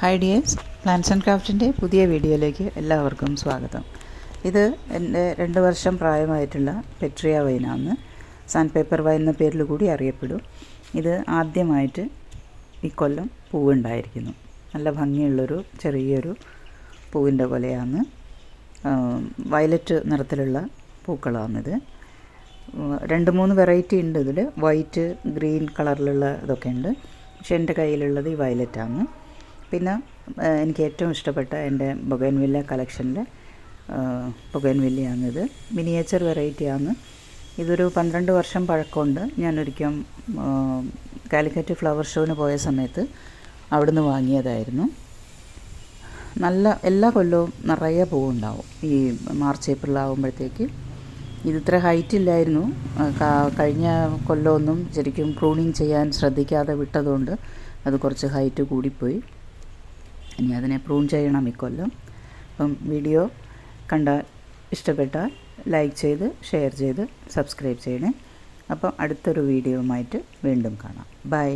Hi dears, plants and ക്രാഫ്റ്റിൻ്റെ പുതിയ വീഡിയോയിലേക്ക് എല്ലാവർക്കും സ്വാഗതം. ഇത് എൻ്റെ 2 വർഷം പ്രായമായിട്ടുള്ള പെട്രിയ വൈനാണ്. സാൻഡ് പേപ്പർ വൈൻ എന്ന പേരിൽ കൂടി അറിയപ്പെടും. ഇത് ആദ്യമായിട്ട് ഈ കൊല്ലം പൂവുണ്ടായിരിക്കുന്നു. നല്ല ഭംഗിയുള്ളൊരു ചെറിയൊരു പൂവിൻ്റെ പോലെയാണ്. വയലറ്റ് നിറത്തിലുള്ള പൂക്കളാണിത്. 2-3 വെറൈറ്റി ഉണ്ട്. ഇതിൽ വൈറ്റ്, ഗ്രീൻ കളറിലുള്ള ഇതൊക്കെ ഉണ്ട്. പക്ഷേ എൻ്റെ കയ്യിലുള്ളത് ഈ വയലറ്റാണ്. പിന്നെ എനിക്ക് ഏറ്റവും ഇഷ്ടപ്പെട്ട എൻ്റെ ബൊഗൈൻവില്ല കളക്ഷനിലെ ബൊഗൈൻവില്ലയാണിത്. മിനിയേച്ചർ വെറൈറ്റിയാണ്. ഇതൊരു 12 വർഷം പഴക്കമുണ്ട്. ഞാനൊരിക്കൽ കാലിക്കറ്റ് ഫ്ലവർ ഷോന് പോയ സമയത്ത് അവിടുന്ന് വാങ്ങിയതായിരുന്നു. എല്ലാ കൊല്ലവും നിറയെ പൂവുണ്ടാവും. ഈ മാർച്ച് ഏപ്രിൽ ആകുമ്പോഴത്തേക്ക്. ഇതിത്ര ഹൈറ്റ് ഇല്ലായിരുന്നു. കഴിഞ്ഞ കൊല്ലമൊന്നും ശരിക്കും പ്രൂണിങ് ചെയ്യാൻ ശ്രദ്ധിക്കാതെ വിട്ടതുകൊണ്ട് അത് കുറച്ച് ഹൈറ്റ് കൂടിപ്പോയി. ഇനി അതിനെ പ്രൂൺ ചെയ്യണം ഇക്കൊല്ലം. അപ്പം വീഡിയോ കണ്ടാൽ ഇഷ്ടപ്പെട്ടാൽ ലൈക്ക് ചെയ്ത് ഷെയർ ചെയ്ത് സബ്സ്ക്രൈബ് ചെയ്യണേ. അപ്പം അടുത്തൊരു വീഡിയോയുമായിട്ട് വീണ്ടും കാണാം. ബൈ.